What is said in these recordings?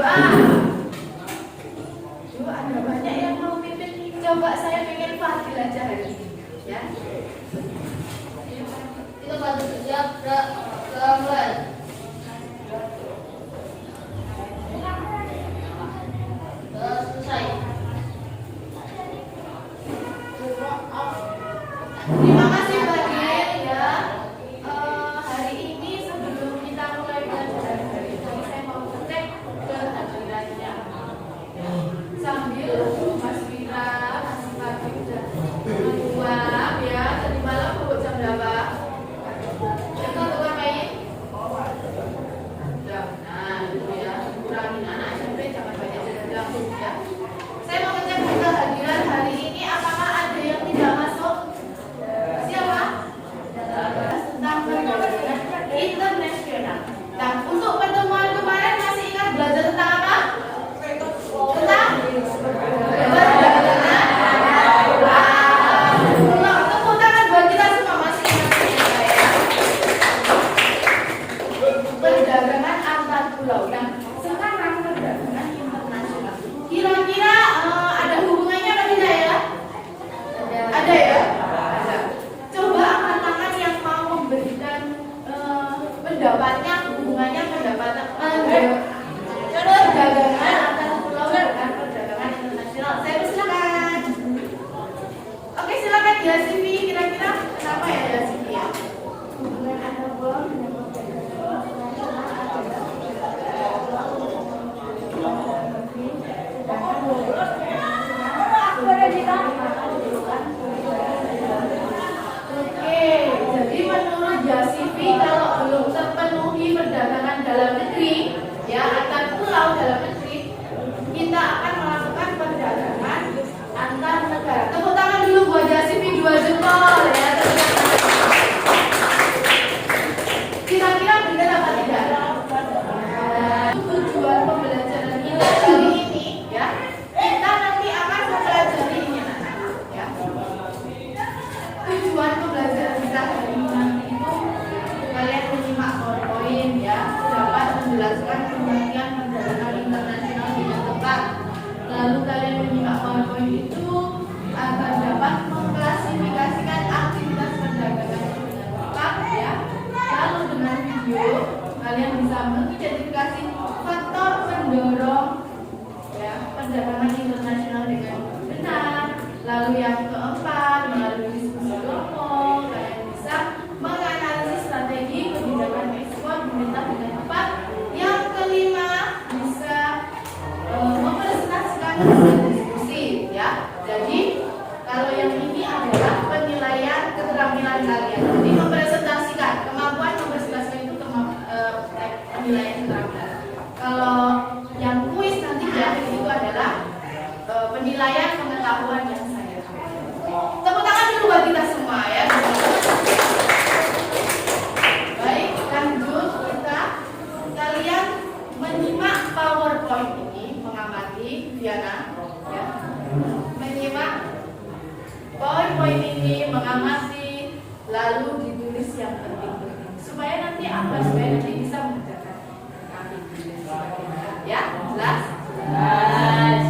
Doa. Doa, ada banyak yang mau pimpin. Coba saya pengen Fadil aja hari ini, ya. Kita bantu siap, mulai. Selesai. Terima kasih Fadil, ya. Hari ini sebelum kita mulai belajar hari ini, saya mau cek kehadirannya. Sambil Mas Fira, Mas Fadil udah menguap, ya. Tadi malam pukul jam berapa? Itu tukang main? Nah, itu ya, kurangin anak SMP, jangan banyak jalan ya. Saya mau ngecek kehadiran hari ini, apakah ada yang tidak masuk? Siapa? Tentang perdagangan internasional. Nah, untuk pertemuan kemarin masih ingat belajar tentang apa? Tentang perdagangan. Tepuk tangan buat kita semua, masih ingat ya? Perdagangan antar pulau. Nah, sekarang perdagangan internasional. Kira-kira ada hubungannya apa tidak ya? Ada ya? Ada. Coba angkat tangan yang mau memberikan pendapatnya, hubungannya pendapatan perdagangan antar pulau dengan perdagangan internasional. Saya persilakan. Oke, silakan ya Sivi. Kira-kira kenapa ya Sivi ya? Hubungan antar pulau dengan perdagangan Oke, jadi menurut Jasifi kalau belum terpenuhi perdagangan dalam negeri, ya antar pulau dalam negeri, kita akan melakukan perdagangan antar negara. Tepuk tangan dulu buat Jasifi, 2 jempol ya. Kira-kira benar apa tidak? Tujuan pembelajaran kita kali ini, ya, kita nanti akan mempelajari ini anak-anak, ya. Tujuan pembelajaran kita hari ini nanti itu kalian menyimak PowerPoint, ya, dapat menjelaskan pengertian perdagangan internasional dengan tepat. Lalu kalian menyimak PowerPoint itu agar dapat mengklasifikasikan aktivitas perdagangan dengan tepat, ya. Lalu dengan video kalian bisa mengidentifikasi faktor pendorong, ya, perdagangan internasional dengan benar. Lalu yang keempat, melalui diskusi kelompok kalian bisa menganalisis strategi kebijakan ekspor pemerintah dengan tepat. Yang kelima, bisa mempresentasikan hasil diskusi, ya. Jadi kalau yang ini adalah penilaian keterampilan kalian. Jadi mempresentasikan, kemampuan mempresentasikan itu penilaian keterampilan. Kalau yang kuis nanti di akhir itu adalah penilaian pengetahuan yang saya tahu. Tepuk tangan dulu buat kita semua ya. Baik, lanjut kita. Kalian menyimak PowerPoint ini, mengamati Diana, ya. Menyimak PowerPoint ini, mengamati, lalu ditulis yang penting-penting supaya nanti apa? Supaya nanti bisa mengerjakan kami. Ya, jelas? Jelas.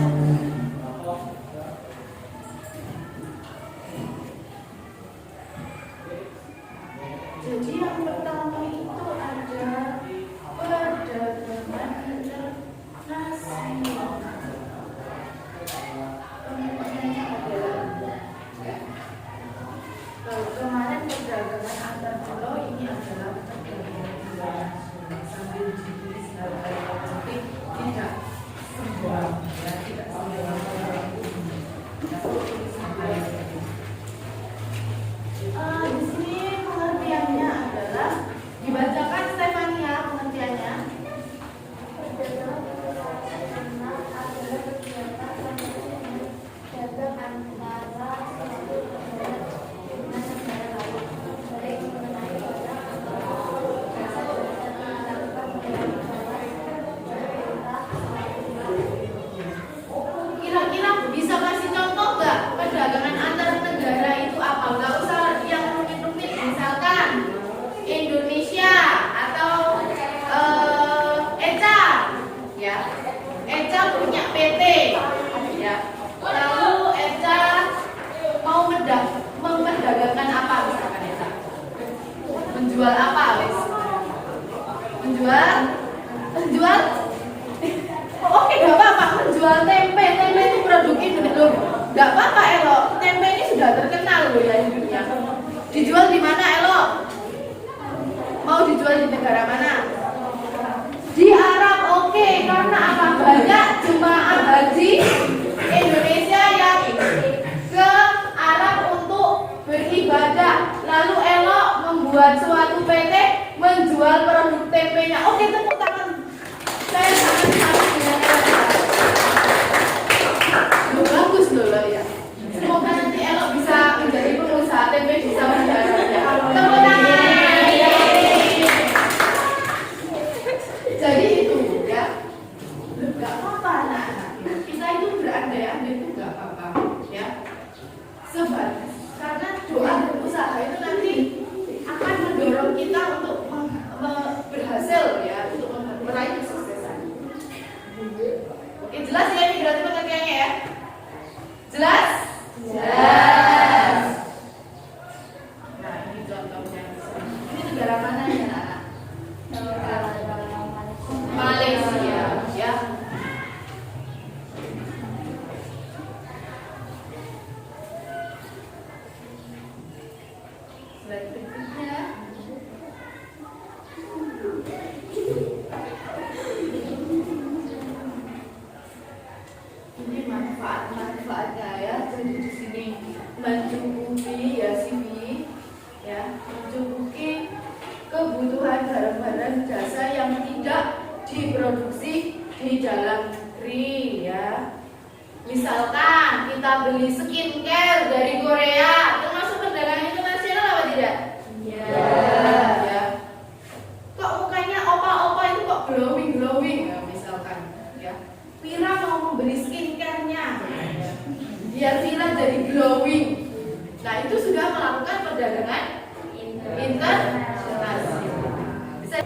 Jadi yang pertama itu ada perdagangan internasional. Pengertiannya adalah, ya. Kalau kemarin perdagangan antar pulau, ini adalah perdagangan internasional. Sambil ditulis hal-hal yang penting, tidak semua ya. Eca punya PT, ya. Lalu Eca mau memperdagangkan apa misalkan Eca? Menjual apa, wes? Menjual? Oke, nggak apa-apa. Menjual tempe itu produk Indonesia loh. Nggak apa-apa, Elo. Tempe ini sudah terkenal loh ya di dunia. Dijual di mana, Elo? Mau dijual di negara mana? Di Arab, oke. Karena apa? Banyak jemaah haji Indonesia yang ke Arab untuk beribadah. Lalu Elo membuat suatu PT menjual produk tempenya. Oke, tepuk tangan. Saya sangat dengan Elo. Bagus loh ya. Semoga nanti Elo bisa menjadi pengusaha tempe di Saudi Arabia. Tepuk tangan. Jadi itu ya, nggak apa-apa anak-anak. Kita itu berandai-andai itu nggak apa-apa ya. Sebab karena doa dan usaha itu nanti akan mendorong kita untuk berhasil ya, untuk meraih kesuksesan. Oke, jelas ya ini berarti pengertiannya ya? Jelas? Jelas. Nah ini contohnya. Ini negara mana ya anak-anak? Malaysia ya. Slide berikutnya. Ini manfaatnya ya. Jadi di sini mencukupi ya CV ya, mencukupi kebutuhan barang-barang jasa yang tidak diproduksi di dalam negeri ya. Misalkan kita beli skincare dari Korea, termasuk perdagangan internasional apa tidak? Iya. Ya. Kok mukanya opa-opa itu kok glowing ya, misalkan ya. Mira mau membeli skincare-nya biar Mira jadi glowing. Nah itu sudah melakukan perdagangan internasional. Bisa.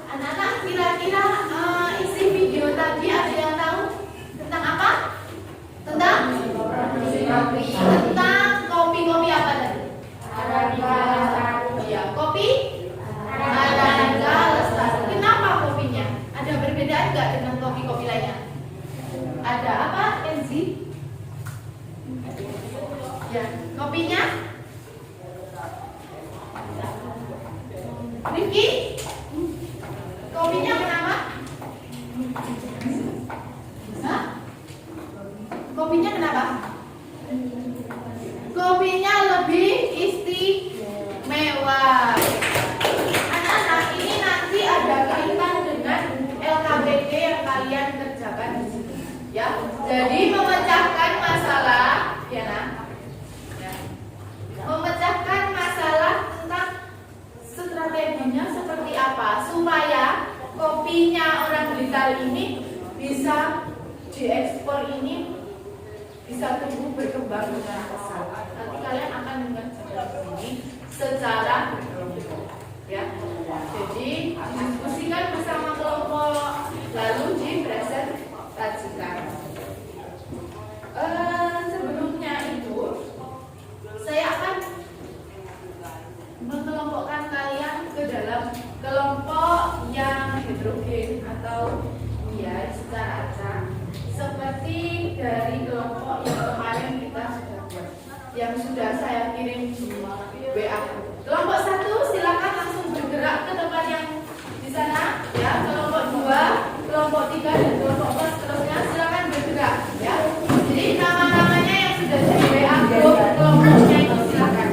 Anak-anak kira-kira isi video tadi ada yang tahu tentang apa? Tentang kopi apa tadi? Iya, kopi Arabica Lestari. Kenapa kopinya? Ada perbedaan nggak dengan kopi-kopi lainnya? Ada apa, Enzi? Ya, kopinya? Rifki? Kopinya kenapa? Hah? Kopinya kenapa? Kopinya lebih istimewa. Anak-anak, ini nanti ada kaitan dengan LKBD yang kalian kerjakan di sini. Ya, jadi memecahkan masalah, ya nah. Ya. Memecahkan masalah tentang strateginya seperti apa supaya kopinya orang Blitar ini bisa diekspor ini bisa tumbuh berkembang dengan pesat. Nanti kalian akan mengerjakan ini secara ya. Jadi diskusikan bersama kelompok lalu dipresentasikan. Sebelumnya itu saya akan mengelompokkan kalian ke dalam kelompok yang heterogen atau ya secara acak seperti dari kelompok yang kemarin kita sudah buat, yang sudah saya kirim di WA. Kelompok 1 silakan langsung bergerak ke tempat yang di sana ya. Kelompok 2, kelompok 3 dan kelompok 4 seterusnya silakan bergerak ya. Jadi nama-namanya yang sudah di WA grup kelompoknya itu silakan.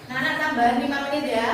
Nana tambahan 5 menit ya.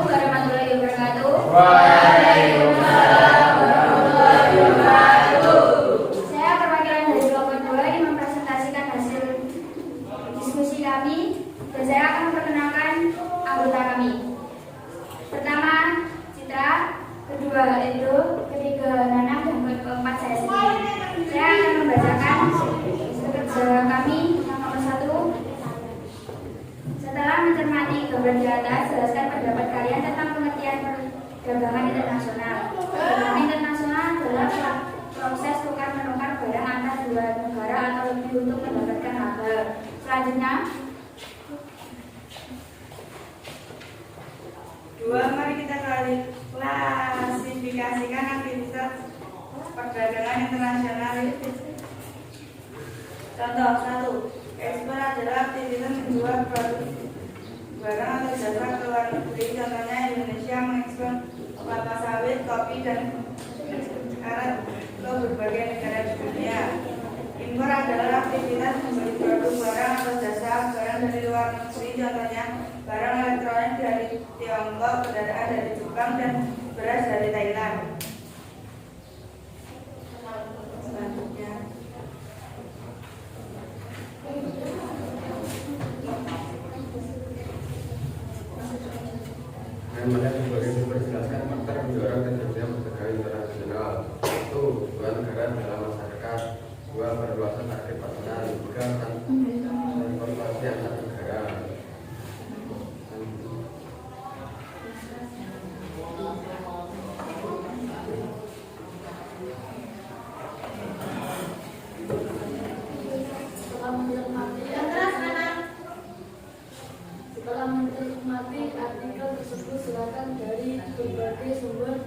warahmatullahi wabarakatuh. Waalaikumsalam warahmatullahi wabarakatuh. Saya perwakilan dari kelompok 2 ingin mempresentasikan hasil diskusi kami dan saya akan memperkenalkan anggota kami. Pertama, Citra, kedua Edo, ketiga Nanang, dan keempat saya sendiri. Saya akan membacakan kerja kami yang nomor 1. Setelah mencermati gambar di atas, jelaskan pendapat kalian tentang pengertian perdagangan internasional. Perdagangan internasional adalah proses tukar-menukar barang antar dua negara atau lebih untuk mendapatkan laba. Selanjutnya, 2. Mari kita klasifikasikan aktivitas perdagangan internasional. Contoh 1. Ekspor adalah aktivitas menjual produk barang atau jasa ke luar negeri. Contohnya Indonesia mengekspor kelapa sawit, kopi, dan karet ke berbagai negara di dunia. Impor adalah aktivitas membeli produk barang atau jasa barang dari luar negeri. Contohnya barang elektronik dari Tiongkok, kendaraan dari Jepang, dan beras dari Thailand. Selanjutnya, Yang mana sebagai sumber jelaskan faktor mendorong terjadinya perdagangan internasional. 1. Dua negara dalam masyarakat. 2. Perluasan target pasaran. 3. Transportasi antar negara. Setelah menikmati artikel tersebut, silakan dari berbagai sumber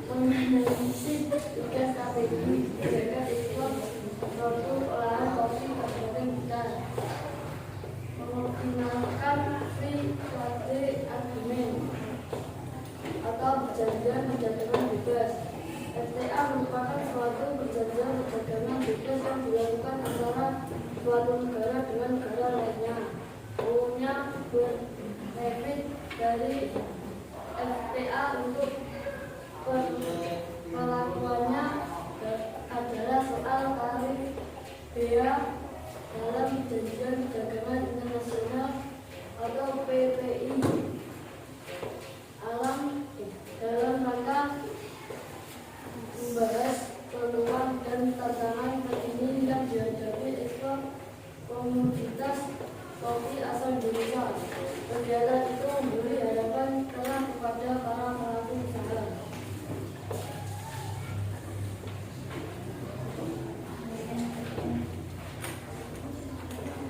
menganalisis tugas KPI menjaga ekspor produk olahan kopi kabupaten Blitar, mengoptimalkan free trade agreement atau perjanjian perdagangan bebas. FTA merupakan suatu perjanjian perdagangan bebas yang dilakukan antara suatu negara dengan negara lainnya. Umumnya benefit dari FTA untuk pelakuannya adalah soal tarif bea dalam perjanjian perdagangan internasional atau PPI dalam rangka membahas peluang dan tantangan terkini yang dihadapi ekspor komoditas kopi asal Indonesia. Kegiatan itu memberi harapan telah kepada para pelaku usaha.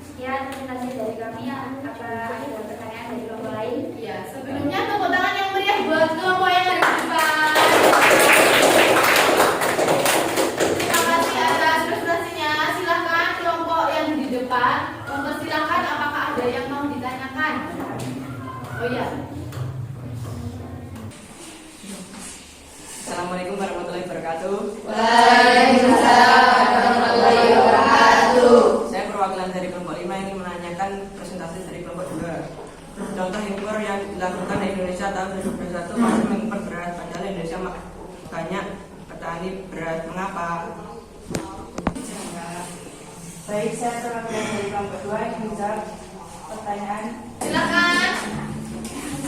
sekian presentasi dari kami. Apa ada pertanyaan dari kelompok lain? Ya, sebelumnya tepuk tangan yang meriah buat kelompok yang ada di depan. Terima kasih atas presentasinya. Silahkan kelompok yang di depan mempersilahkan apakah ada yang mau ditanyakan. Oh iya. Assalamualaikum warahmatullahi wabarakatuh. Waalaikumsalam warahmatullahi wabarakatuh. Saya perwakilan dari kelompok 5 ini menanyakan presentasi dari kelompok 2. Contoh impor yang dilakukan di Indonesia tahun 2021 masih mengimpor beras, padahal Indonesia banyak petani beras. Mengapa? baik, saya perwakilan dari kelompok 2 yang menjawab pertanyaan. Silakan.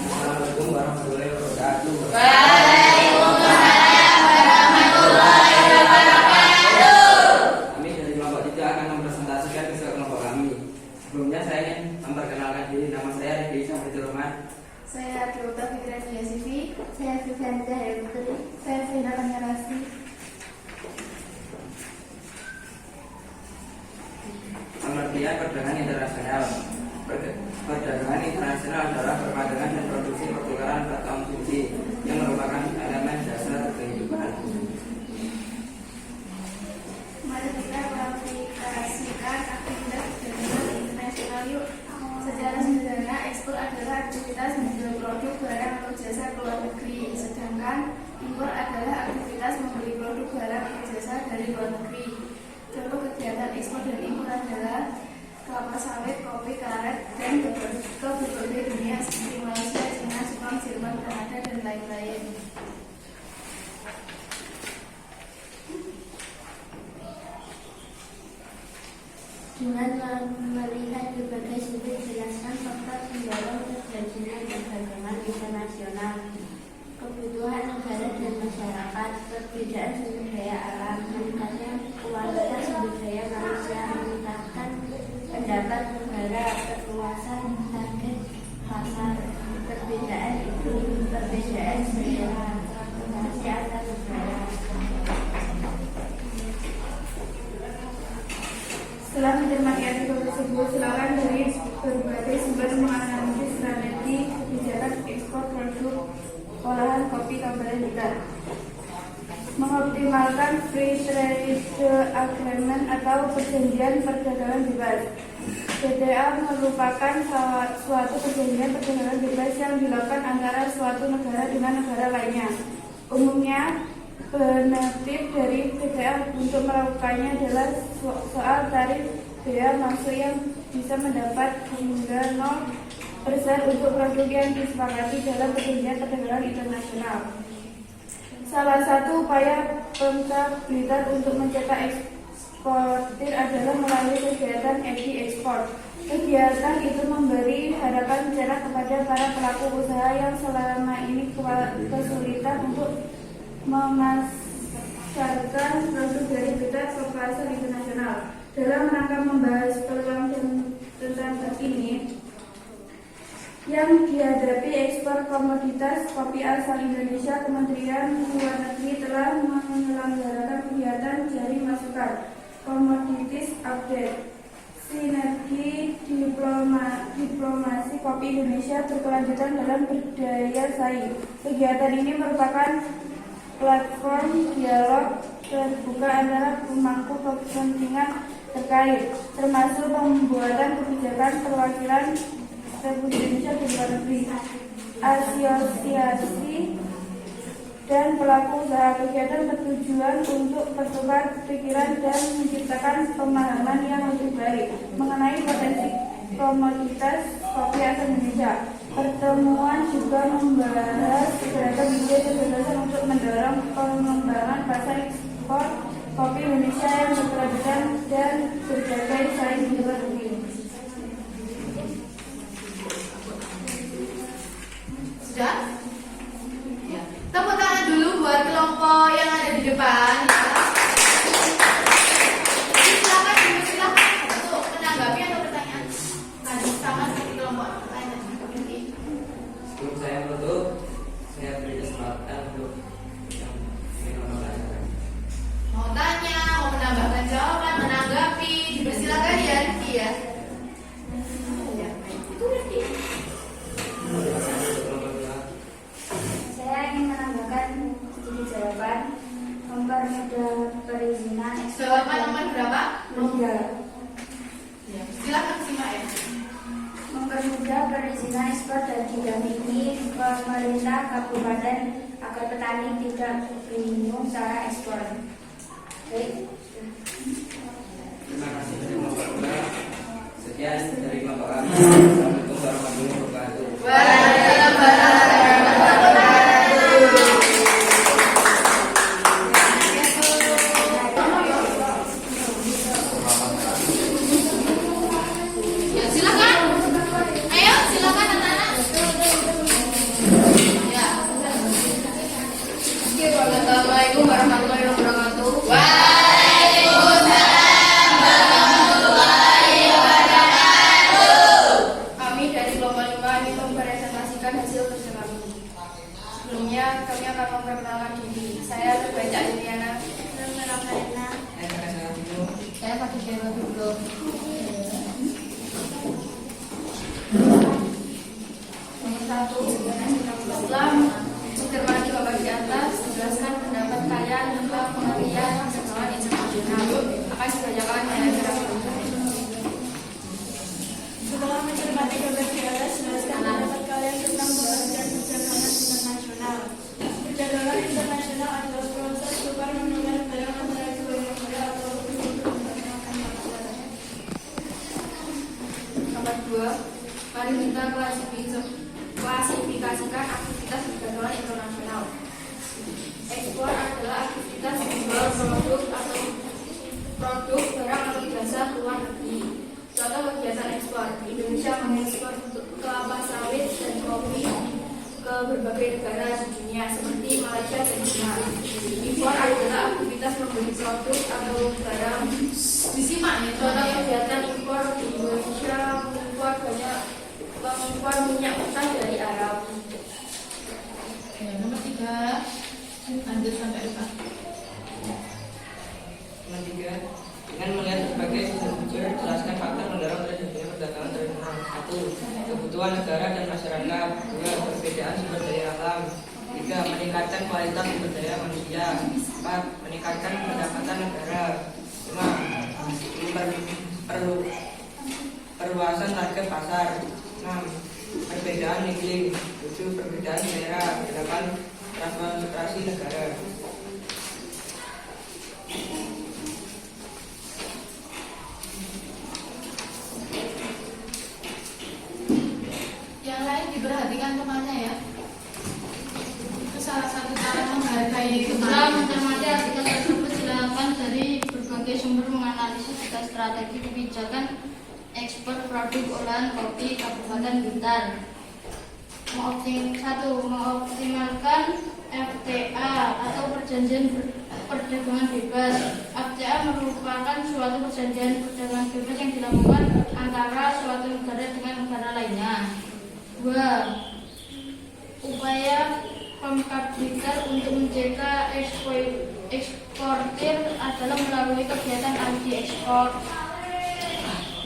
Assalamualaikum warahmatullahi wabarakatuh. Waalaikumsalam warahmatullahi wabarakatuh. Kami dari kelompok 3 akan mempresentasikan ke kelompok kami. Sebelumnya saya ingin memperkenalkan diri. Nama saya Riki Syafritul Rahman. Saya Dr. Fitri Jasifi. Saya Vivian Zahir Putri. Saya Fina Kanyarasi. Pengertian perdagangan internasional. Perdagangan internasional adalah perdagangan dan produksi pertukaran alat konsumsi yang merupakan elemen dasar kehidupan. Mari kita klasifikasikan aktivitas perdagangan internasional yuk. Secara sederhana, ekspor adalah aktivitas menjual produk, barang atau jasa ke luar negeri. Sedangkan impor adalah aktivitas membeli produk, barang atau jasa dari luar negeri. Contoh kegiatan ekspor dan impor adalah kelapa sawit, kopi, karet, dan ke berbagai dunia seperti Malaysia, China, Jepang, Jerman, Kanada, dan lain-lain. Dengan melihat berbagai sudut jelaskan fakta pendorong terjadinya keberagaman internasional, kebutuhan negara dan masyarakat, perbedaan sumber daya alam, meningkatnya kualitas sumber daya manusia, meningkatkan pendapat negara, perluasan target pasar, perbedaan iklim, perbedaan selera, transportasi antar negara. Setelah mencermati artikel tersebut, silakan dari berbagai sumber menganalisis strategi kebijakan ekspor produk olahan kopi Kabupaten Blitar. Mengoptimalkan free trade agreement atau perjanjian perdagangan bebas. PTA merupakan suatu perjanjian perdagangan bebas yang dilakukan antara suatu negara dengan negara lainnya. Umumnya, benefit dari PTA untuk melakukannya adalah soal tarif bea masuk yang bisa mendapat hingga 0% untuk produk yang disepakati dalam perjanjian perdagangan internasional. Salah satu upaya Pemkab Blitar untuk mencetak eksportir adalah melalui kegiatan ekspor. Kegiatan itu memberi harapan cerah kepada para pelaku usaha yang selama ini kesulitan untuk memasarkan produk dari Blitar ke pasar internasional. Dalam rangka membahas peluang tentang ini yang dihadapi ekspor komoditas kopi asal Indonesia, Kementerian Luar Negeri telah menyelenggarakan kegiatan jaring masukan Commodities Update Sinergi Diplomasi Kopi Indonesia berkelanjutan dalam berdaya saing. Kegiatan ini merupakan platform dialog terbuka antara pemangku kepentingan terkait, termasuk pembuatan kebijakan perwakilan Republik Indonesia di luar negeri, asosiasi dan pelaku usaha. Kegiatan bertujuan untuk bertukar pikiran dan menciptakan pemahaman yang lebih baik mengenai potensi komoditas kopi asal Indonesia. Pertemuan juga membahas beragam ide gagasan untuk mendorong pengembangan pasar ekspor kopi Indonesia yang berkelanjutan dan berbagai saing di luar negeri. Sudah? Ya. Tepuk tangan dulu buat kelompok yang ada di depan. Ya. Silakan dulu, silakan untuk menanggapi atau pertanyaan. Tadi sama seperti kelompok lain. Sebelum saya menutup, saya beri kesempatan untuk yang ingin menanyakan. Mau tanya, mau menambahkan jawaban, menanggapi, dipersilakan ya, Rifki ya. Ya, itu Rifki. Saya ingin menambahkan sedikit jawaban. Mempermudah perizinan ekspor. Jawaban nomor berapa? Mudah. Ya, silakan simak ya. Mempermudah perizinan ekspor dan didampingi pemerintah kabupaten agar petani tidak bingung cara ekspor. Baik. Terima kasih dari kelompok dua. Sekian dari kelompok kami. Assalamualaikum warahmatullahi wabarakatuh. Waalaikumsalam warahmatullahi wabarakatuh. Ya, silakan. Ayo, silakan anak-anak. Ya. Assalamualaikum warahmatullahi wabarakatuh. Waalaikumsalam warahmatullahi wabarakatuh. Kami dari kelompok 5 ingin mempresentasikan hasil kerja kami. Sebelumnya kami akan memperkenalkan diri. Saya Terbaca Liliana. Saya pakai jaga dulu. Nomor 1, setelah mencermati papan di atas, jelaskan pendapat kalian tentang pengertian perdagangan internasional. Akan dibacakan oleh Setelah mencermati gambar di atas, jelaskan pendapat kalian tentang pengertian perdagangan internasional. Perdagangan internasional adalah proses tukar menukar barang antara dua negara atau produk perdagangan antar negara. klasifikasikan aktivitas perdagangan internasional. Ekspor adalah aktivitas menjual produk atau barang atau jasa ke luar negeri. Contoh kegiatan ekspor: Indonesia mengekspor kelapa sawit dan kopi ke berbagai negara di dunia seperti Malaysia dan China. Impor adalah aktivitas membeli produk atau barang. Disimak ya. Contoh kegiatan impor di Indonesia mengimpor minyak mentah dari Arab. Ya, nomor 3 lanjut sampai 4. Nomor 3, dengan melihat berbagai sumber, jelaskan faktor mendorong terjadinya perdagangan internasional. 1. Kebutuhan negara dan masyarakat. 2. Perbedaan sumber daya alam. 3. Meningkatkan kualitas sumber daya manusia. 4. Meningkatkan pendapatan negara. 5. Perluasan target pasar. 6. Perbedaan iklim. 7. Perbedaan daerah. 8. Transformasi negara. Yang lain diperhatikan temannya ya. Itu salah satu cara menghargai Setelah mencermati artikel tersebut, silakan dari berbagai sumber menganalisis tiga strategi kebijakan ekspor produk olahan kopi Kabupaten Bintan. 1. Mengoptimalkan FTA atau perjanjian perdagangan bebas. FTA merupakan suatu perjanjian perdagangan bebas yang dilakukan antara suatu negara dengan negara lainnya. 2. Upaya Pemkabdikar untuk mencegah eksportir adalah melalui kegiatan anti ekspor.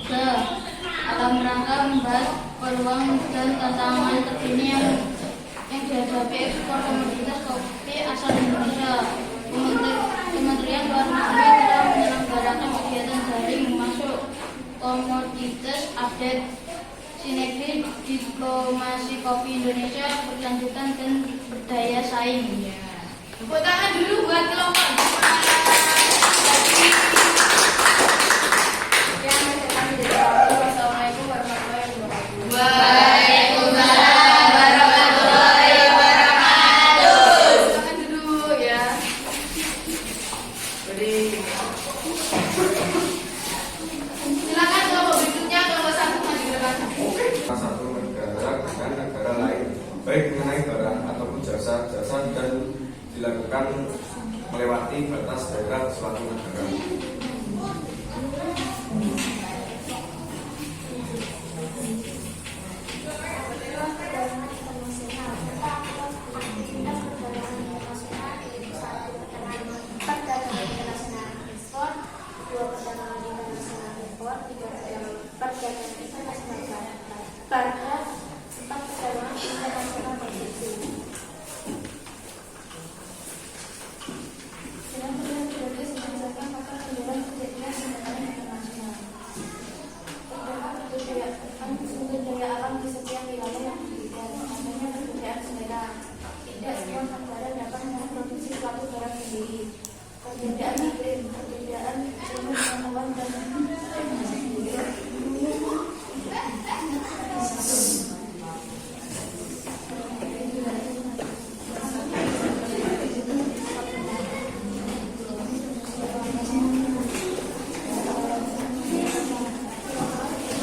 3. Dalam rangka membahas peluang dan tantangan terkini yang dihadapi ekspor komoditas kopi asal Indonesia. Kementerian Luar Negeri telah menyelenggarakan kegiatan daring masuk komoditas update sinergi diplomasi kopi Indonesia berkelanjutan dan berdaya saing. Tepuk tangan dulu buat kelompok. Wassalamualaikum warahmatullahi wabarakatuh. Waalaikumsalam warahmatullahi wabarakatuh. Silakan dulu ya. Silakan kelompok berikutnya, kelompok 1 maju ke depan. Satu negara dengan negara lain, baik mengenai barang ataupun jasa dan dilakukan melewati batas daerah suatu negara.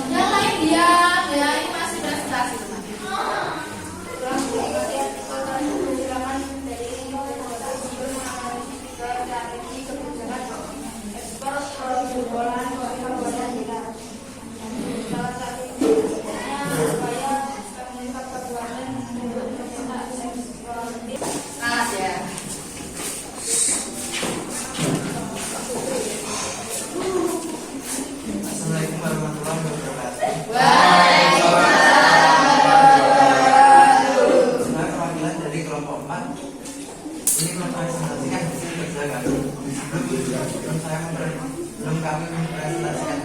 Yang lain diam ya, ini masih presentasi teman. Semangat ya. Assalamualaikum warahmatullahi wabarakatuh. Saya perwakilan dari kelompok 4. Ini mempresentasikan hasil kerja kami. Sebelum kami mempresentasikan,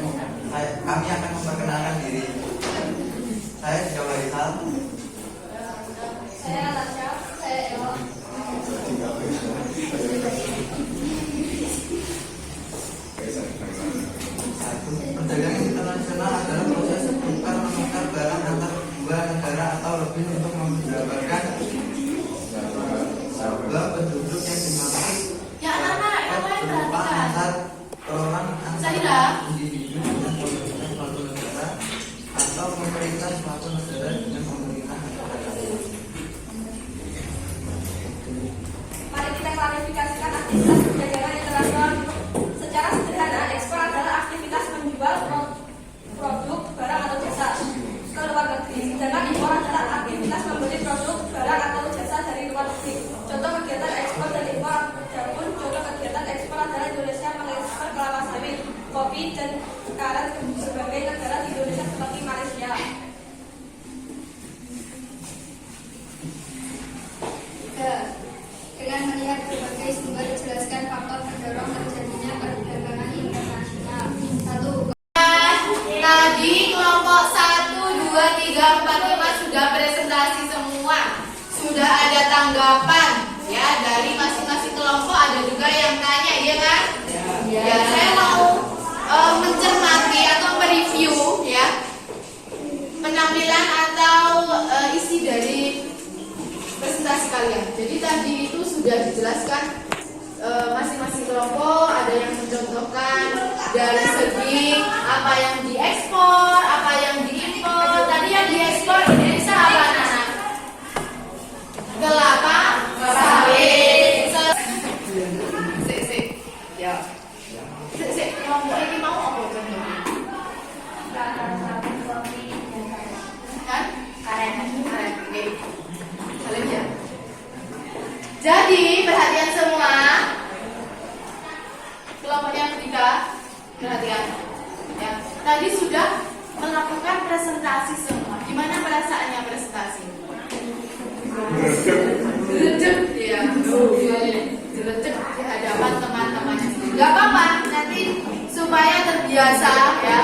kami akan memperkenalkan diri. Saya Jawa Rizal. Saya Natasha, saya Elo. Perdagangan internasional adalah proses bertukar menukar barang antar dua dijelaskan masing-masing kelompok, ada yang mencontohkan dari segi apa yang diekspor, apa yang diimpor. Tadi yang diekspor Indonesia apa anak-anak? Kelapa sawit. Ya. Kelompok ini mau apa contohnya? Kan? Karen. Oke. Kalian ya. Jadi perhatian semua. Kelompok yang ketiga, perhatian. Ya. Tadi sudah melakukan presentasi semua. Gimana perasaannya presentasi? Jeledek ya. Jeledek di hadapan teman-temannya. Gak apa-apa, nanti supaya terbiasa ya.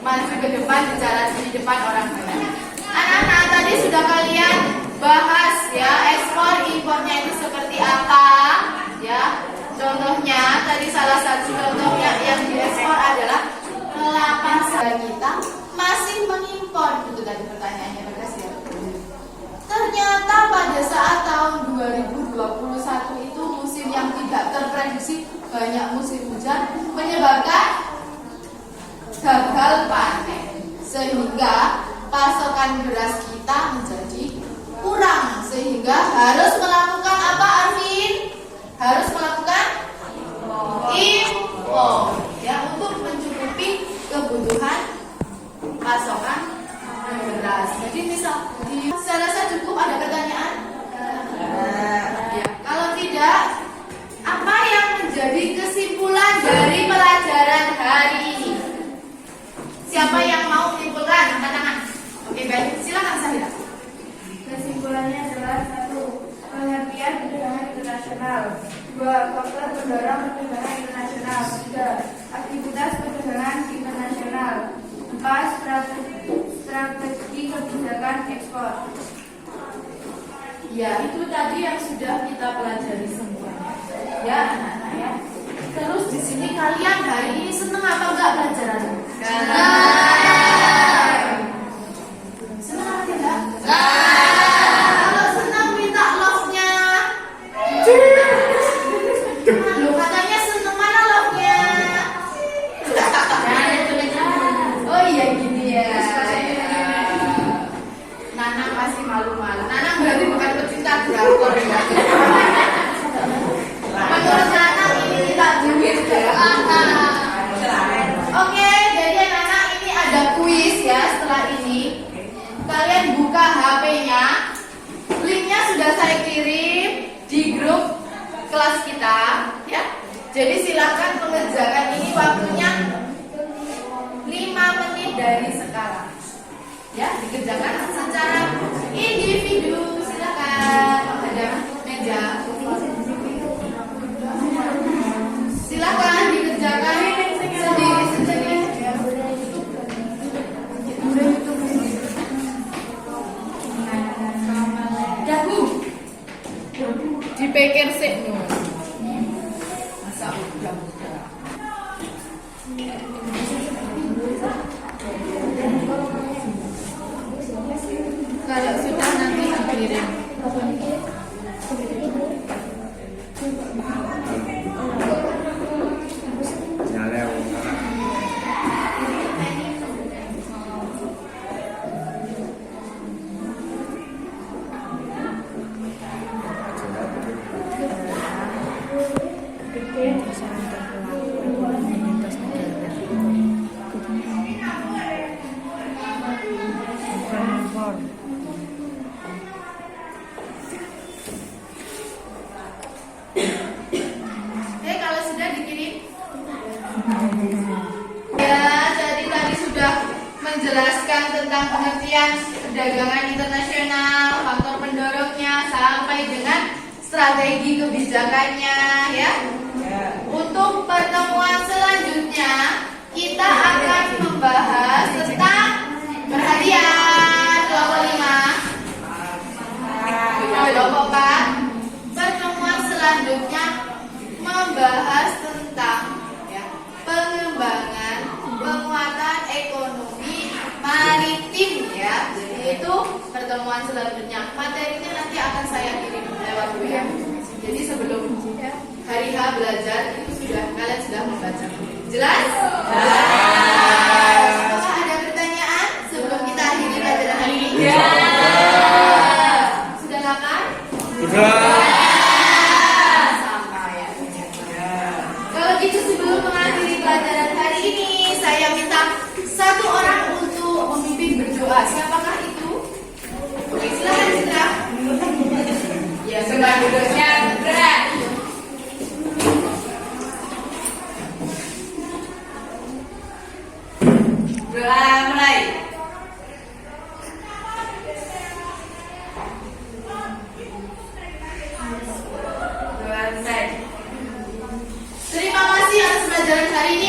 Maju ke depan, bicara di depan orang banyak. Anak-anak, tadi sudah kalian bahas ya, ekspor impornya itu seperti apa ya. Contohnya tadi salah satu contohnya yang diekspor adalah kelapa sawit. Kita masih mengimpor, itu tadi pertanyaannya. Makasih ya. Ternyata pada saat tahun 2021 itu musim yang tidak terprediksi, banyak musim hujan menyebabkan gagal panen, sehingga pasokan beras kita menjadi kurang, sehingga harus melakukan apa, Arvin? Harus melakukan impor ya, untuk mencukupi kebutuhan pasokan beras. Jadi misal saya rasa cukup. Ada pertanyaan? Ya. Kalau tidak, apa yang menjadi kesimpulan dari pelajaran hari ini? Siapa yang mau menyimpulkan? Angkat tangan. Oke, baik. Silakan Sahira. Kesimpulannya adalah 1. Pengertian perdagangan internasional. 2. Faktor pendorong perdagangan internasional. 3. Aktivitas perdagangan internasional. 4. Strategi kebijakan ekspor. Ya, itu tadi yang sudah kita pelajari semuanya. Ya, anak-anak ya. Terus di sini kalian hari ini seneng apa enggak pelajarannya? Seneng apa tidak? Kalau senang minta love-nya. Loh, katanya seneng, mana love-nya? Oh iya gini ya. Nanang masih malu-malu. Nanang berarti bukan pecinta drakor ya. Menurut Nanang ini tidak duit ya. Oke, jadi anak-anak ini ada kuis ya. Setelah ini kalian buka HP-nya. Linknya sudah saya kirim di grup kelas kita ya. Jadi silakan pengerjakan ini, waktunya 5 menit dari sekarang. Ya, dikerjakan secara individu. Silakan, ada meja. Silakan dikerjakan sendiri-sendiri. Dagu dipikir sih masa udah. Kalau sudah nanti dikirim. Menjelaskan tentang pengertian perdagangan internasional, faktor pendorongnya, sampai dengan strategi kebijakannya ya. Untuk pertemuan selanjutnya kita akan membahas tentang perhatian kelompok 5. Kelompok 4. Pertemuan selanjutnya membahas tentang ya, pengembangan penguatan ekonomi maritim ya. Jadi itu pertemuan selanjutnya. Materinya nanti akan saya kirim lewat WA. Jadi hari H belajar itu kalian sudah membaca. Jelas? Apakah ada pertanyaan sebelum kita akhiri pelajaran hari ini? Sudah lapar? Sampai ya. Kalau gitu sebelum mengakhiri pelajaran hari ini, saya minta satu orang untuk memimpin berdoa. Siapakah itu? Oke, silakan Citra. Ya, sebab duduknya berat. Doa mulai. Doa selesai. Terima kasih atas pelajaran hari ini.